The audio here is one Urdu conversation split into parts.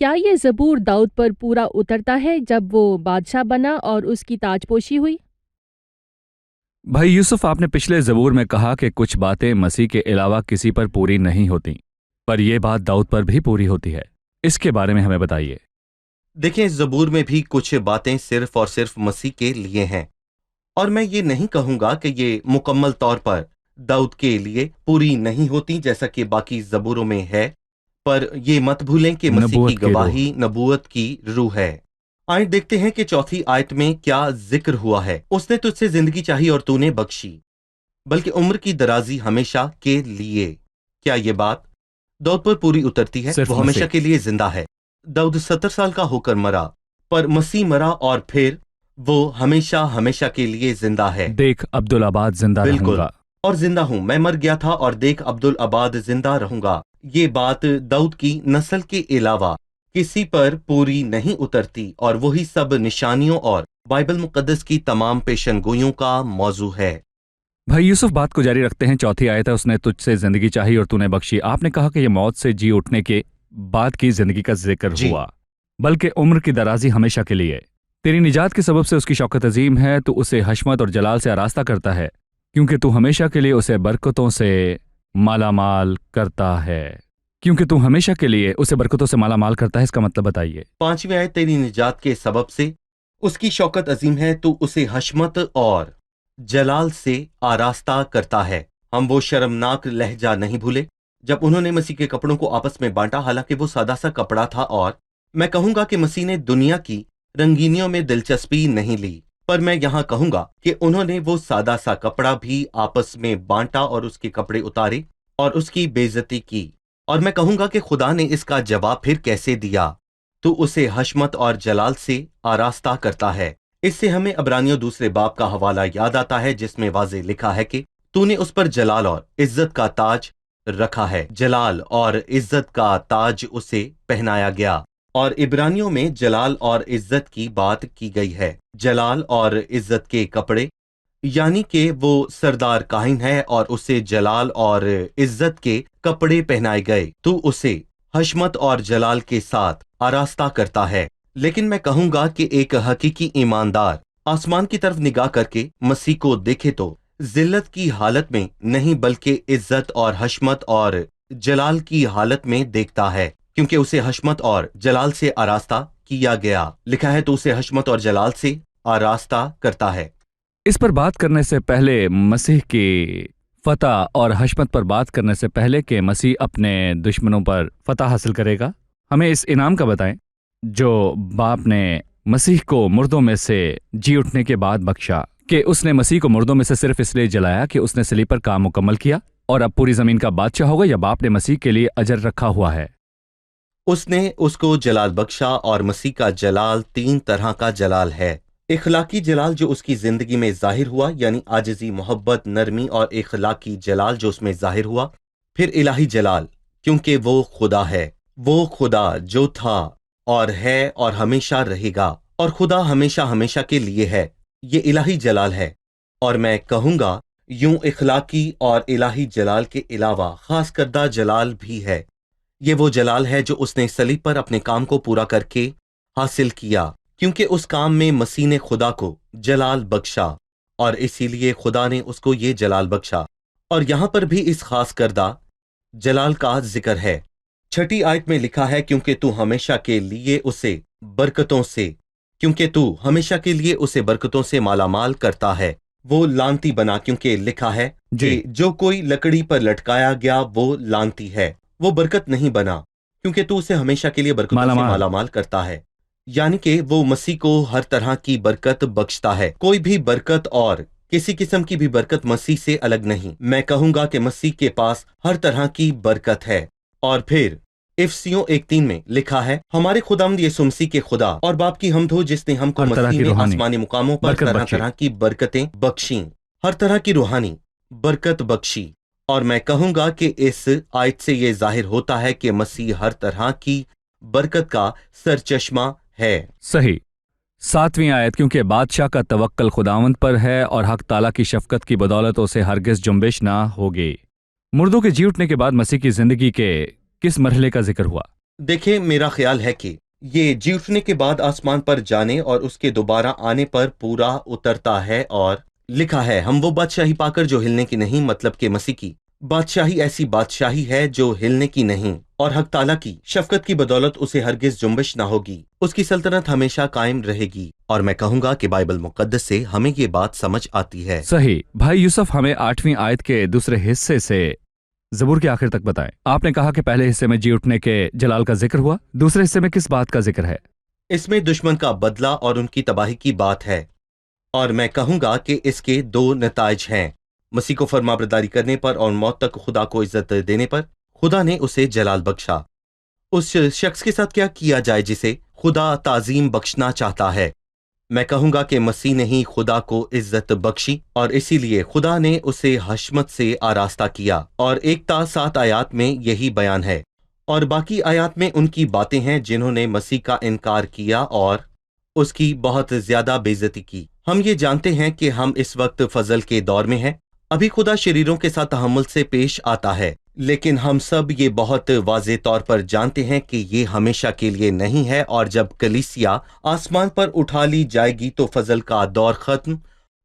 کیا یہ زبور داؤد پر پورا اترتا ہے جب وہ بادشاہ بنا اور اس کی تاج پوشی ہوئی؟ بھائی یوسف، آپ نے پچھلے زبور میں کہا کہ کچھ باتیں مسیح کے علاوہ کسی پر پوری نہیں ہوتیں، پر یہ بات داؤد پر بھی پوری ہوتی ہے۔ اس کے بارے میں ہمیں بتائیے۔ دیکھیں، اس زبور میں بھی کچھ باتیں صرف اور صرف مسیح کے لیے ہیں، اور میں یہ نہیں کہوں گا کہ یہ مکمل طور پر داؤد کے لیے پوری نہیں ہوتی جیسا کہ باقی زبوروں میں ہے، پر یہ مت بھولیں کہ مسیح نبوت کی کی روح۔ گواہی نبوت کی روح ہے۔ آئیں دیکھتے ہیں کہ چوتھی آیت میں کیا ذکر ہوا ہے۔ اس نے تجھ سے زندگی چاہی اور تو نے بخشی، بلکہ عمر کی درازی ہمیشہ کے لیے۔ کیا یہ بات داؤد پر پوری اترتی ہے؟ صرف وہ ہمیشہ مسیح۔ کے لیے زندہ ہے۔ داؤد 70 سال کا ہو کر مرا، پر مسیح مرا اور پھر وہ ہمیشہ ہمیشہ کے لیے زندہ ہے۔ دیکھ عبدالآباد زندہ رہوں بالکل، گا۔ اور زندہ ہوں، میں مر گیا تھا اور دیکھ عبدالآباد زندہ رہوں گا۔ یہ بات داؤد کی نسل کے علاوہ کسی پر پوری نہیں اترتی، اور وہی سب نشانیوں اور بائبل مقدس کی تمام پیشن گوئیوں کا موضوع ہے۔ بھائی یوسف، بات کو جاری رکھتے ہیں۔ چوتھی آیت ہے، اس نے تجھ سے زندگی چاہی اور تو نے بخشی۔ آپ نے کہا کہ یہ موت سے جی اٹھنے کے بعد کی زندگی کا ذکر جی۔ ہوا، بلکہ عمر کی درازی ہمیشہ کے لیے۔ تیری نجات کے سبب سے اس کی شوکت عظیم ہے، تو اسے حشمت اور جلال سے آراستہ کرتا ہے، کیونکہ تو ہمیشہ کے لیے اسے برکتوں سے مالا مال کرتا ہے۔ کیونکہ تو ہمیشہ کے لیے اسے برکتوں سے مالا مال کرتا ہے، اس کا مطلب بتائیے۔ 5ویں آیت، تیری نجات کے سبب سے اس کی شوکت عظیم ہے، تو اسے حشمت اور جلال سے آراستہ کرتا ہے۔ ہم وہ شرمناک لہجہ نہیں بھولے جب انہوں نے مسیح کے کپڑوں کو آپس میں بانٹا، حالانکہ وہ سادہ سا کپڑا تھا، اور میں کہوں گا کہ مسیح نے دنیا کی رنگینیوں میں دلچسپی نہیں لی، پر میں یہاں کہوں گا کہ انہوں نے وہ سادہ سا کپڑا بھی آپس میں بانٹا اور اس کے کپڑے اتارے اور اس کی بے عزتی کی، اور میں کہوں گا کہ خدا نے اس کا جواب پھر کیسے دیا، تو اسے حشمت اور جلال سے آراستہ کرتا ہے۔ اس سے ہمیں عبرانیوں 2 باب کا حوالہ یاد آتا ہے، جس میں واضح لکھا ہے کہ تو نے اس پر جلال اور عزت کا تاج رکھا ہے۔ جلال اور عزت کا تاج اسے پہنایا گیا، اور عبرانیوں میں جلال اور عزت کی بات کی گئی ہے۔ جلال اور عزت کے کپڑے، یعنی کہ وہ سردار کاہن ہے اور اسے جلال اور عزت کے کپڑے پہنائے گئے، تو اسے حشمت اور جلال کے ساتھ آراستہ کرتا ہے۔ لیکن میں کہوں گا کہ ایک حقیقی ایماندار آسمان کی طرف نگاہ کر کے مسیح کو دیکھے تو ذلت کی حالت میں نہیں، بلکہ عزت اور حشمت اور جلال کی حالت میں دیکھتا ہے، کیونکہ اسے حشمت اور جلال سے آراستہ کیا گیا۔ لکھا ہے تو اسے حشمت اور جلال سے آراستہ کرتا ہے۔ اس پر بات کرنے سے پہلے، مسیح کی فتح اور حشمت پر بات کرنے سے پہلے کہ مسیح اپنے دشمنوں پر فتح حاصل کرے گا، ہمیں اس انعام کا بتائیں جو باپ نے مسیح کو مردوں میں سے جی اٹھنے کے بعد بخشا، کہ اس نے مسیح کو مردوں میں سے صرف اس لیے جلایا کہ اس نے صلیب پر کام مکمل کیا اور اب پوری زمین کا بادشاہ ہوگا، یا باپ نے مسیح کے لیے اجر رکھا ہوا ہے؟ اس نے اس کو جلال بخشا، اور مسیح کا جلال 3 طرح کا جلال ہے۔ اخلاقی جلال جو اس کی زندگی میں ظاہر ہوا، یعنی عاجزی، محبت، نرمی اور اخلاقی جلال جو اس میں ظاہر ہوا۔ پھر الہی جلال، کیونکہ وہ خدا ہے، وہ خدا جو تھا اور ہے اور ہمیشہ رہے گا، اور خدا ہمیشہ ہمیشہ کے لیے ہے، یہ الہی جلال ہے۔ اور میں کہوں گا یوں اخلاقی اور الہی جلال کے علاوہ خاص کردہ جلال بھی ہے۔ یہ وہ جلال ہے جو اس نے صلیب پر اپنے کام کو پورا کر کے حاصل کیا، کیونکہ اس کام میں مسیح نے خدا کو جلال بخشا، اور اسی لیے خدا نے اس کو یہ جلال بخشا۔ اور یہاں پر بھی اس خاص کردہ جلال کا ذکر ہے۔ 6 آیت میں لکھا ہے، کیونکہ تو ہمیشہ کے لیے اسے برکتوں سے، کیونکہ تو ہمیشہ کے لیے اسے برکتوں سے مالا مال کرتا ہے۔ وہ لانتی بنا، کیونکہ لکھا ہے جی۔ کہ جو کوئی لکڑی پر لٹکایا گیا وہ لانتی ہے، وہ برکت نہیں بنا، کیونکہ تو اسے ہمیشہ کے لیے برکتوں سے مالا مال کرتا ہے۔ یعنی کہ وہ مسیح کو ہر طرح کی برکت بخشتا ہے۔ کوئی بھی برکت اور کسی قسم کی بھی برکت مسیح سے الگ نہیں۔ میں کہوں گا کہ مسیح کے پاس ہر طرح کی برکت ہے۔ اور پھر افسیوں 1:3 میں لکھا ہے، ہمارے خداوند یسوع مسیح کے خدا اور باپ کی حمد ہو، جس نے ہم کو ہر طرح مسیح کی میں روحانی آسمانی مقاموں پر برکت طرح بخشی۔ طرح کی برکتیں بخشیں، ہر طرح کی روحانی برکت بخشی۔ اور میں کہوں گا کہ اس آیت سے یہ ظاہر ہوتا ہے کہ مسیح ہر طرح کی برکت کا سرچشمہ ہے۔ صحیح۔ 7ویں آیت، کیونکہ بادشاہ کا توکل خداوند پر ہے اور حق تعالیٰ کی شفقت کی بدولت اسے ہرگز جنبش نہ ہوگی۔ مردوں کے جی اٹھنے کے بعد مسیح کی زندگی کے کس مرحلے کا ذکر ہوا؟ دیکھیں، میرا خیال ہے کہ یہ جی اٹھنے کے بعد آسمان پر جانے اور اس کے دوبارہ آنے پر پورا اترتا ہے، اور لکھا ہے ہم وہ بادشاہی پا کر جو ہلنے کی نہیں، مطلب کہ مسیح کی بادشاہی ایسی بادشاہی ہے جو ہلنے کی نہیں، اور حق تعالیٰ کی شفقت کی بدولت اسے ہرگز جنبش نہ ہوگی، اس کی سلطنت ہمیشہ قائم رہے گی۔ اور میں کہوں گا کہ بائبل مقدس سے ہمیں یہ بات سمجھ آتی ہے۔ صحیح بھائی یوسف، ہمیں 8ویں آیت کے دوسرے حصے سے زبور کے آخر تک بتائیں۔ آپ نے کہا کہ پہلے حصے میں جی اٹھنے کے جلال کا ذکر ہوا، دوسرے حصے میں کس بات کا ذکر ہے؟ اس میں دشمن کا بدلہ اور ان کی تباہی کی بات ہے، اور میں کہوں گا کہ اس کے دو نتائج ہیں۔ مسیح کو فرمانبرداری کرنے پر اور موت تک خدا کو عزت دینے پر خدا نے اسے جلال بخشا۔ اس شخص کے ساتھ کیا کیا جائے جسے خدا تعظیم بخشنا چاہتا ہے؟ میں کہوں گا کہ مسیح نے ہی خدا کو عزت بخشی، اور اسی لیے خدا نے اسے حشمت سے آراستہ کیا، اور 1 تا 7 آیات میں یہی بیان ہے، اور باقی آیات میں ان کی باتیں ہیں جنہوں نے مسیح کا انکار کیا اور اس کی بہت زیادہ بے عزتی کی۔ ہم یہ جانتے ہیں کہ ہم اس وقت فضل کے دور میں ہیں، ابھی خدا شریروں کے ساتھ تحمل سے پیش آتا ہے، لیکن ہم سب یہ بہت واضح طور پر جانتے ہیں کہ یہ ہمیشہ کے لیے نہیں ہے، اور جب کلیسیا آسمان پر اٹھا لی جائے گی تو فضل کا دور ختم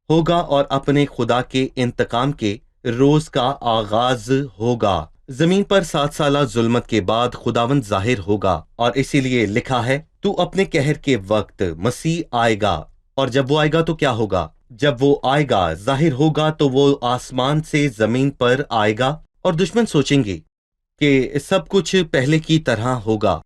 ہوگا اور اپنے خدا کے انتقام کے روز کا آغاز ہوگا۔ زمین پر 7 سالہ ظلمت کے بعد خداوند ظاہر ہوگا، اور اسی لیے لکھا ہے تو اپنے قہر کے وقت مسیح آئے گا، اور جب وہ آئے گا تو کیا ہوگا؟ جب وہ آئے گا، ظاہر ہوگا، تو وہ آسمان سے زمین پر آئے گا، اور دشمن سوچیں گے کہ سب کچھ پہلے کی طرح ہوگا۔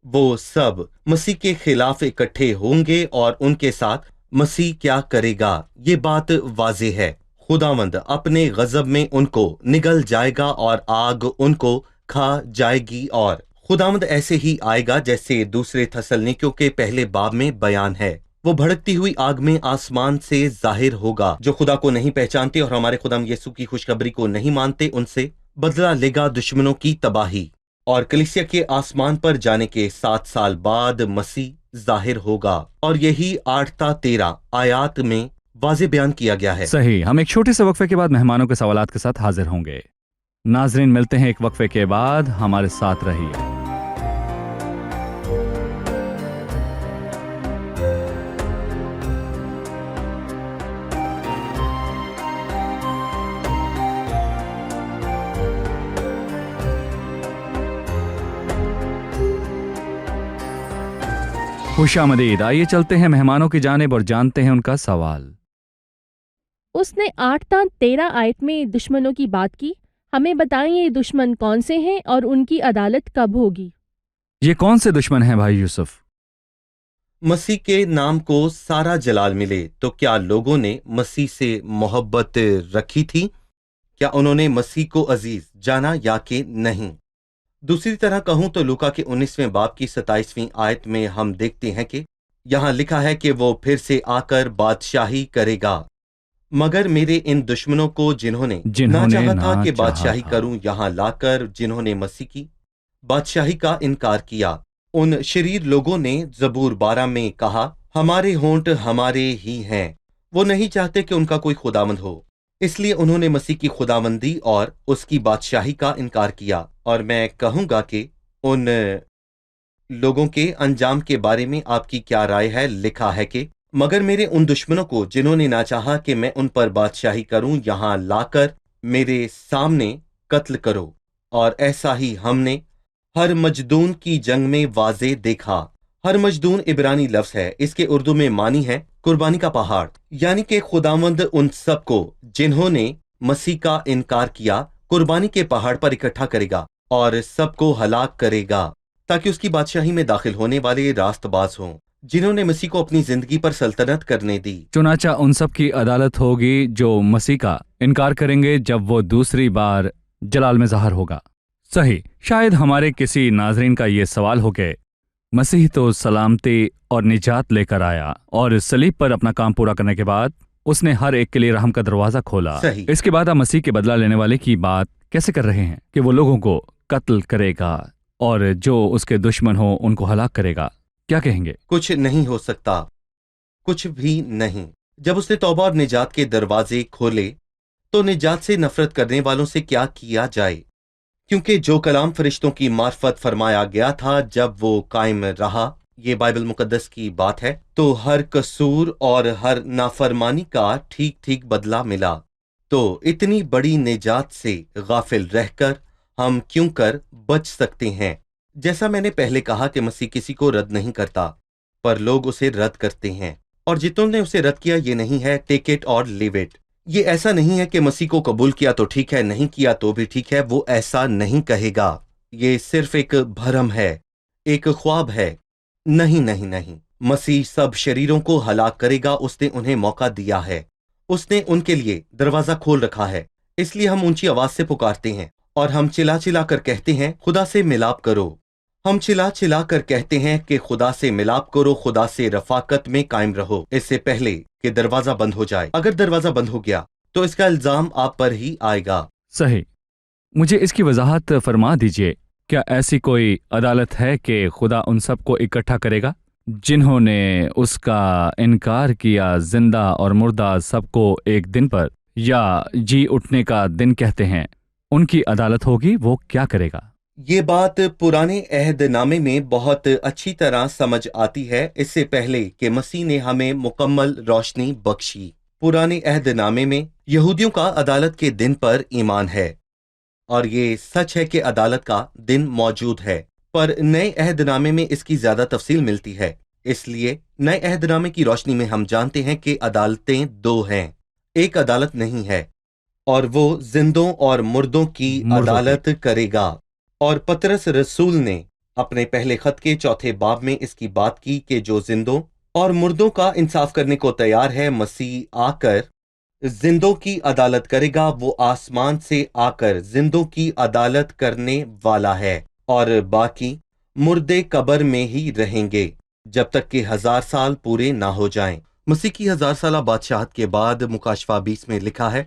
وہ سب مسیح کے خلاف اکٹھے ہوں گے، اور ان کے ساتھ مسیح کیا کرے گا؟ یہ بات واضح ہے، خداوند اپنے غضب میں ان کو نگل جائے گا اور آگ ان کو کھا جائے گی، اور خداوند ایسے ہی آئے گا جیسے دوسرے تھسلنیکیوں کے پہلے باب میں بیان ہے۔ وہ بھڑکتی ہوئی آگ میں آسمان سے ظاہر ہوگا۔ جو خدا کو نہیں پہچانتے اور ہمارے خداوند یسوع کی خوشخبری کو نہیں مانتے، ان سے بدلہ لے گا دشمنوں کی تباہی، اور کلیسیا کے آسمان پر جانے کے 7 سال بعد مسیح ظاہر ہوگا، اور یہی 8 تا 13 آیات میں واضح بیان کیا گیا ہے۔ صحیح، ہم ایک چھوٹے سے وقفے کے بعد مہمانوں کے سوالات کے ساتھ حاضر ہوں گے۔ ناظرین، ملتے ہیں ایک وقفے کے بعد، ہمارے ساتھ رہیے۔ خوش آمدید، آئیے چلتے ہیں مہمانوں کی جانب اور جانتے ہیں ان کا سوال۔ اس نے 8 تا 13 آیت میں دشمنوں کی بات کی، ہمیں بتائیں یہ دشمن کون سے ہیں اور ان کی عدالت کب ہوگی؟ یہ کون سے دشمن ہیں بھائی یوسف؟ مسیح کے نام کو سارا جلال ملے تو کیا لوگوں نے مسیح سے محبت رکھی تھی؟ کیا انہوں نے مسیح کو عزیز جانا یا کہ نہیں؟ دوسری طرح کہوں تو لوکا کے 19ویں باب کی 27ویں آیت میں ہم دیکھتے ہیں کہ یہاں لکھا ہے کہ وہ پھر سے آ کر بادشاہی کرے گا، مگر میرے ان دشمنوں کو جنہوں نے نہ چاہا تھا کہ بادشاہی کروں، یہاں لا کر جنہوں نے مسیح کی بادشاہی کا انکار کیا۔ ان شریر لوگوں نے زبور 12 میں کہا ہمارے ہونٹ ہمارے ہی ہیں۔ وہ نہیں چاہتے کہ ان کا کوئی خداوند ہو، اس لیے انہوں نے مسیح کی خداوندی اور اس کی بادشاہی کا انکار کیا۔ اور میں کہوں گا کہ ان لوگوں کے انجام کے بارے میں آپ کی کیا رائے ہے؟ لکھا ہے کہ مگر میرے ان دشمنوں کو جنہوں نے نہ چاہا کہ میں ان پر بادشاہی کروں، یہاں لا کر میرے سامنے قتل کرو۔ اور ایسا ہی ہم نے ہر مجدون کی جنگ میں واضح دیکھا۔ ہر مجدون عبرانی لفظ ہے، اس کے اردو میں معنی ہے قربانی کا پہاڑ، یعنی کہ خداوند ان سب کو جنہوں نے مسیح کا انکار کیا قربانی کے پہاڑ پر اکٹھا کرے گا اور سب کو ہلاک کرے گا، تاکہ اس کی بادشاہی میں داخل ہونے والے راست باز ہوں جنہوں نے مسیح کو اپنی زندگی پر سلطنت کرنے دی۔ چنانچہ ان سب کی عدالت ہوگی جو مسیح کا انکار کریں گے جب وہ دوسری بار جلال میں ظاہر ہوگا۔ صحیح، شاید ہمارے کسی ناظرین کا یہ سوال ہو کہ مسیح تو سلامتی اور نجات لے کر آیا اور صلیب پر اپنا کام پورا کرنے کے بعد اس نے ہر ایک کے لیے رحم کا دروازہ کھولا، صحیح۔ اس کے بعد آپ مسیح کے بدلہ لینے والے کی بات کیسے کر رہے ہیں کہ وہ لوگوں کو قتل کرے گا اور جو اس کے دشمن ہوں ان کو ہلاک کرے گا؟ کیا کہیں گے؟ کچھ نہیں ہو سکتا، کچھ بھی نہیں۔ جب اس نے توبہ اور نجات کے دروازے کھولے تو نجات سے نفرت کرنے والوں سے کیا کیا جائے؟ کیونکہ جو کلام فرشتوں کی معرفت فرمایا گیا تھا جب وہ قائم رہا، یہ بائبل مقدس کی بات ہے، تو ہر قصور اور ہر نافرمانی کا ٹھیک ٹھیک بدلہ ملا۔ تو اتنی بڑی نجات سے غافل رہ کر ہم کیوں کر بچ سکتے ہیں؟ جیسا میں نے پہلے کہا کہ مسیح کسی کو رد نہیں کرتا، پر لوگ اسے رد کرتے ہیں، اور جتنوں نے اسے رد کیا یہ نہیں ہے ٹیک اٹ اور لیو اٹ۔ یہ ایسا نہیں ہے کہ مسیح کو قبول کیا تو ٹھیک ہے، نہیں کیا تو بھی ٹھیک ہے، وہ ایسا نہیں کہے گا۔ یہ صرف ایک بھرم ہے، ایک خواب ہے۔ نہیں نہیں نہیں، مسیح سب شریروں کو ہلاک کرے گا، اس نے انہیں موقع دیا ہے، اس نے ان کے لیے دروازہ کھول رکھا ہے۔ اس لیے ہم اونچی آواز سے پکارتے ہیں اور ہم چلا چلا کر کہتے ہیں خدا سے ملاپ کرو۔ ہم چلا چلا کر کہتے ہیں کہ خدا سے ملاپ کرو، خدا سے رفاقت میں قائم رہو، اس سے پہلے کہ دروازہ بند ہو جائے۔ اگر دروازہ بند ہو گیا تو اس کا الزام آپ پر ہی آئے گا۔ صحیح، مجھے اس کی وضاحت فرما دیجئے، کیا ایسی کوئی عدالت ہے کہ خدا ان سب کو اکٹھا کرے گا جنہوں نے اس کا انکار کیا؟ زندہ اور مردہ سب کو ایک دن پر یا جی اٹھنے کا دن کہتے ہیں، ان کی عدالت ہوگی، وہ کیا کرے گا؟ یہ بات پرانے عہد نامے میں بہت اچھی طرح سمجھ آتی ہے، اس سے پہلے کہ مسیح نے ہمیں مکمل روشنی بخشی۔ پرانے عہد نامے میں یہودیوں کا عدالت کے دن پر ایمان ہے، اور یہ سچ ہے کہ عدالت کا دن موجود ہے، پر نئے عہد نامے میں اس کی زیادہ تفصیل ملتی ہے۔ اس لیے نئے عہد نامے کی روشنی میں ہم جانتے ہیں کہ عدالتیں دو ہیں، ایک عدالت نہیں ہے، اور وہ زندوں اور مردوں کی عدالت کرے گا۔ اور پطرس رسول نے اپنے پہلے خط کے 4 باب میں اس کی بات کی کہ جو زندوں اور مردوں کا انصاف کرنے کو تیار ہے، مسیح آ کر زندوں کی عدالت کرے گا، وہ آسمان سے آ کر زندوں کی عدالت کرنے والا ہے، اور باقی مردے قبر میں ہی رہیں گے جب تک کہ 1000 سال پورے نہ ہو جائیں۔ مسیح کی 1000 سالہ بادشاہت کے بعد مکاشفہ 20 میں لکھا ہے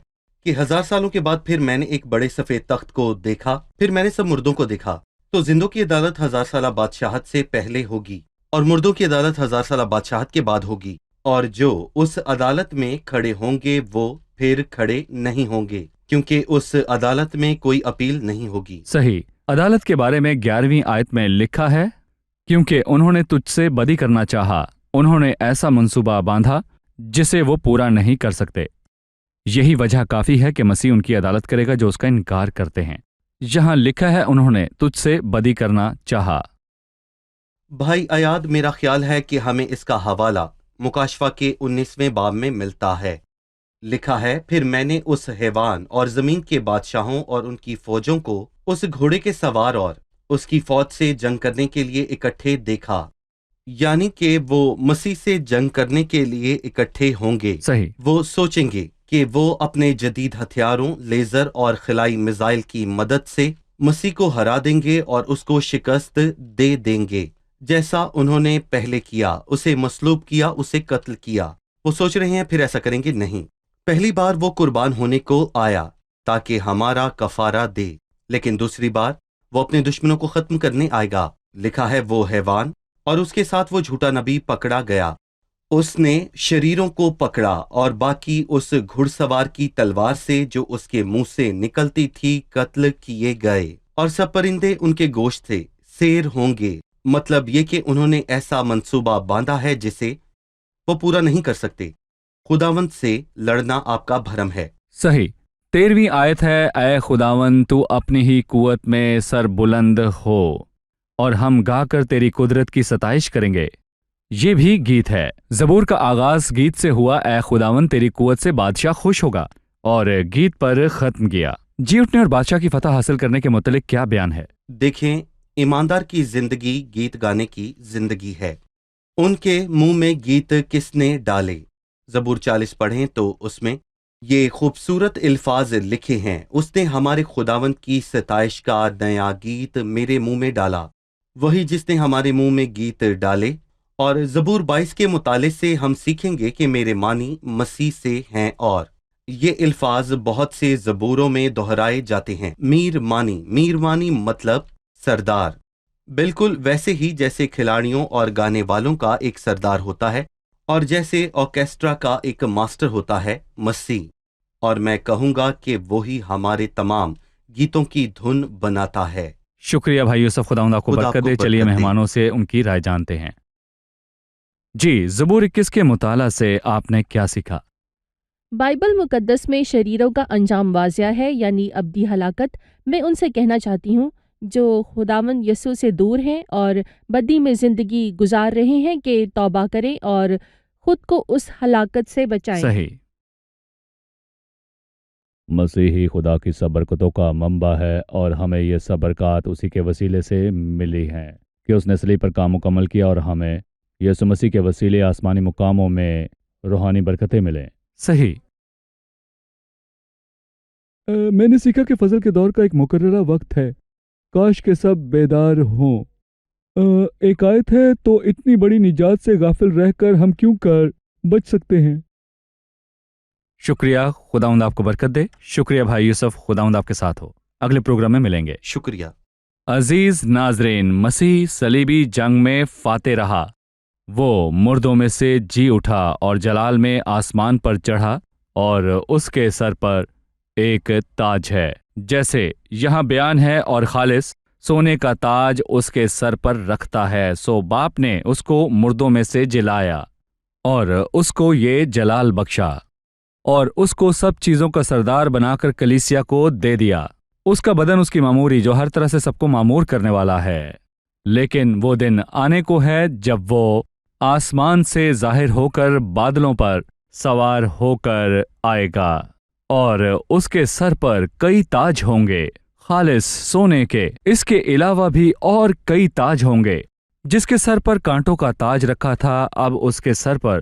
کہ 1000 سالوں کے بعد پھر میں نے ایک بڑے سفید تخت کو دیکھا، پھر میں نے سب مردوں کو دیکھا۔ تو زندوں کی عدالت 1000 سالہ بادشاہت سے پہلے ہوگی، اور مردوں کی عدالت 1000 سالہ بادشاہت کے بعد ہوگی، اور جو اس عدالت میں کھڑے ہوں گے وہ پھر کھڑے نہیں ہوں گے، کیونکہ اس عدالت میں کوئی اپیل نہیں ہوگی۔ صحیح، عدالت کے بارے میں 11ویں آیت میں لکھا ہے، کیونکہ انہوں نے تجھ سے بدی کرنا چاہا، انہوں نے ایسا منصوبہ باندھا جسے وہ پورا نہیں کر سکتے۔ یہی وجہ کافی ہے کہ مسیح ان کی عدالت کرے گا جو اس کا انکار کرتے ہیں۔ یہاں لکھا ہے انہوں نے تجھ سے بدی کرنا چاہا۔ بھائی ایاد، میرا خیال ہے کہ ہمیں اس کا حوالہ مکاشفہ کے 19ویں باب میں ملتا ہے۔ لکھا ہے، پھر میں نے اس حیوان اور زمین کے بادشاہوں اور ان کی فوجوں کو اس گھوڑے کے سوار اور اس کی فوج سے جنگ کرنے کے لیے اکٹھے دیکھا، یعنی کہ وہ مسیح سے جنگ کرنے کے لیے اکٹھے ہوں گے۔ صحیح، وہ سوچیں گے کہ وہ اپنے جدید ہتھیاروں، لیزر اور خلائی میزائل کی مدد سے مسیح کو ہرا دیں گے اور اس کو شکست دے دیں گے، جیسا انہوں نے پہلے کیا، اسے مصلوب کیا، اسے قتل کیا۔ وہ سوچ رہے ہیں پھر ایسا کریں گے؟ نہیں، پہلی بار وہ قربان ہونے کو آیا تاکہ ہمارا کفارہ دے، لیکن دوسری بار وہ اپنے دشمنوں کو ختم کرنے آئے گا۔ لکھا ہے، وہ حیوان اور اس کے ساتھ وہ جھوٹا نبی پکڑا گیا، اس نے شریروں کو پکڑا، اور باقی اس گھڑ سوار کی تلوار سے جو اس کے منہ سے نکلتی تھی قتل کیے گئے، اور سب پرندے ان کے گوشت سے سیر ہوں گے۔ مطلب یہ کہ انہوں نے ایسا منصوبہ باندھا ہے جسے وہ پورا نہیں کر سکتے۔ خداوند سے لڑنا آپ کا بھرم ہے۔ صحیح، 13ویں آیت ہے، اے خداوند تو اپنی ہی قوت میں سر بلند ہو، اور ہم گا کر تیری قدرت کی ستائش کریں گے۔ یہ بھی گیت ہے۔ زبور کا آغاز گیت سے ہوا، اے خداوند تیری قوت سے بادشاہ خوش ہوگا، اور گیت پر ختم کیا۔ جی اٹھنے اور بادشاہ کی فتح حاصل کرنے کے متعلق کیا بیان ہے؟ دیکھیں، ایماندار کی زندگی گیت گانے کی زندگی ہے۔ ان کے منہ میں گیت کس نے ڈالے؟ زبور 40 پڑھیں تو اس میں یہ خوبصورت الفاظ لکھے ہیں، اس نے ہمارے خداوند کی ستائش کا نیا گیت میرے منہ میں ڈالا، وہی جس نے ہمارے منہ میں گیت ڈالے۔ اور زبور 22 کے مطالعے سے ہم سیکھیں گے کہ میرے معنی مسیح سے ہیں، اور یہ الفاظ بہت سے زبوروں میں دہرائے جاتے ہیں۔ میر مانی مطلب سردار، بالکل ویسے ہی جیسے کھلاڑیوں اور گانے والوں کا ایک سردار ہوتا ہے، اور جیسے آرکیسٹرا کا ایک ماسٹر ہوتا ہے مسیح۔ اور میں کہوں گا کہ وہی ہمارے تمام گیتوں کی دھن بناتا ہے۔ شکریہ بھائی یوسف، خداوند آپ کو خدا برکت آپ کو دے۔ چلیے برکت دے۔ مہمانوں سے ان کی رائے جانتے ہیں۔ جی، زبور 21 کے مطالعہ سے آپ نے کیا سیکھا؟ بائبل مقدس میں شریروں کا انجام واضح ہے، یعنی ابدی ہلاکت۔ میں ان سے کہنا چاہتی ہوں جو خداوند یسوع سے دور ہیں اور بدی میں زندگی گزار رہے ہیں کہ توبہ کریں اور خود کو اس ہلاکت سے بچائیں۔ صحیح۔ مسیحی خدا کی سب برکتوں کا منبع ہے اور ہمیں یہ سب برکات اسی کے وسیلے سے ملی ہیں کہ اس نے صلیب پر کام مکمل کیا اور ہمیں یسوع مسیح کے وسیلے آسمانی مقاموں میں روحانی برکتیں ملیں۔ صحیح۔ میں نے سیکھا کہ فضل کے دور کا ایک مقررہ وقت ہے، کاش کہ سب بیدار ہوں۔ ایک آیت ہے، تو اتنی بڑی نجات سے غافل رہ کر ہم کیوں کر بچ سکتے ہیں؟ شکریہ، خداوند آپ کو برکت دے۔ شکریہ بھائی یوسف، خداوند آپ کے ساتھ ہو۔ اگلے پروگرام میں ملیں گے۔ شکریہ۔ عزیز ناظرین، مسیح صلیبی جنگ میں فاتح رہا۔ وہ مردوں میں سے جی اٹھا اور جلال میں آسمان پر چڑھا، اور اس کے سر پر ایک تاج ہے، جیسے یہاں بیان ہے، اور خالص سونے کا تاج اس کے سر پر رکھتا ہے۔ سو باپ نے اس کو مردوں میں سے جلایا اور اس کو یہ جلال بخشا، اور اس کو سب چیزوں کا سردار بنا کر کلیسیا کو دے دیا۔ اس کا بدن اس کی معموری، جو ہر طرح سے سب کو معمور کرنے والا ہے۔ لیکن وہ دن آنے کو ہے جب وہ آسمان سے ظاہر ہو کر بادلوں پر سوار ہو کر آئے گا، اور اس کے سر پر کئی تاج ہوں گے، خالص سونے کے۔ اس کے علاوہ بھی اور کئی تاج ہوں گے۔ جس کے سر پر کانٹوں کا تاج رکھا تھا، اب اس کے سر پر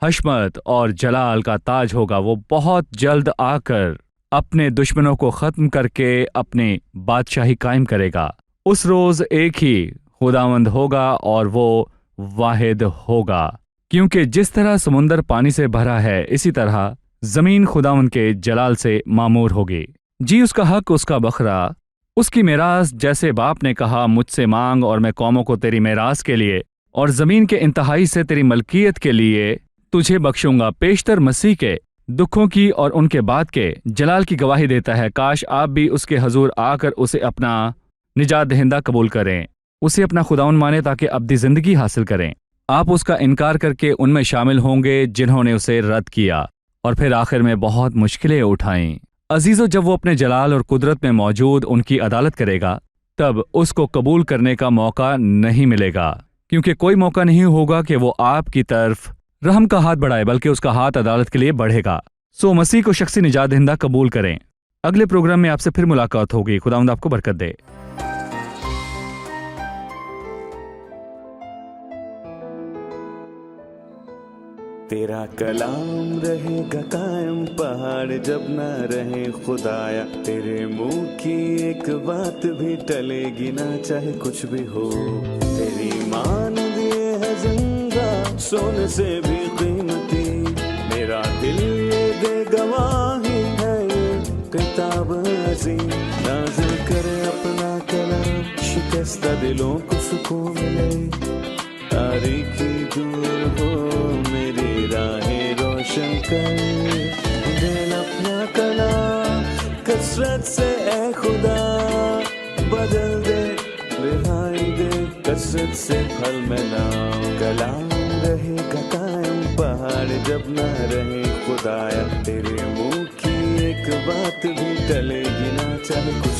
حشمت اور جلال کا تاج ہوگا۔ وہ بہت جلد آ کر اپنے دشمنوں کو ختم کر کے اپنی بادشاہی قائم کرے گا۔ اس روز ایک ہی خداوند ہوگا اور وہ واحد ہوگا، کیونکہ جس طرح سمندر پانی سے بھرا ہے، اسی طرح زمین خداوند کے جلال سے معمور ہوگی۔ جی، اس کا حق، اس کا بکھرا، اس کی میراث، جیسے باپ نے کہا، مجھ سے مانگ اور میں قوموں کو تیری میراث کے لیے اور زمین کے انتہائی سے تیری ملکیت کے لیے تجھے بخشوں گا۔ پیشتر مسیح کے دکھوں کی اور ان کے بعد کے جلال کی گواہی دیتا ہے۔ کاش آپ بھی اس کے حضور آ کر اسے اپنا نجات دہندہ قبول کریں، اسے اپنا خداوند مانیں تاکہ ابدی زندگی حاصل کریں۔ آپ اس کا انکار کر کے ان میں شامل ہوں گے جنہوں نے اسے رد کیا اور پھر آخر میں بہت مشکلیں اٹھائیں۔ عزیزو، جب وہ اپنے جلال اور قدرت میں موجود ان کی عدالت کرے گا، تب اس کو قبول کرنے کا موقع نہیں ملے گا، کیونکہ کوئی موقع نہیں ہوگا کہ وہ آپ کی طرف رحم کا ہاتھ بڑھائے، بلکہ اس کا ہاتھ عدالت کے لیے بڑھے گا۔ سو مسیح کو شخصی نجات دہندہ قبول کریں۔ اگلے پروگرام میں آپ سے پھر ملاقات ہوگی۔ خداوند آپ کو برکت دے۔ تیرا کلام رہے گا قائم، پہاڑ جب نہ رہے خدایا، تیرے منہ کی ایک بات بھی ٹلے گی نہ، چاہے کچھ بھی ہو۔ تیری مان دیے ہے زندہ، سونے سے بھی قیمتی، میرا دل یہ دے گواہی ہے، یہ کتاب عظیم نازل کرے اپنا کلام، شکستہ دلوں کو سکون ملے، تاریکی دور ہو میری راہیں روشن کر، دل اپنا کلام کثرت سے اے خدا بدل دے، رہائی دے کثرت سے پھل ملاؤ۔ کلام رہے گا قائم، پہاڑ جب نہ رہے خدایا، تیرے منہ کی ایک بات بھی ٹلے گی نہ، چاہے کچھ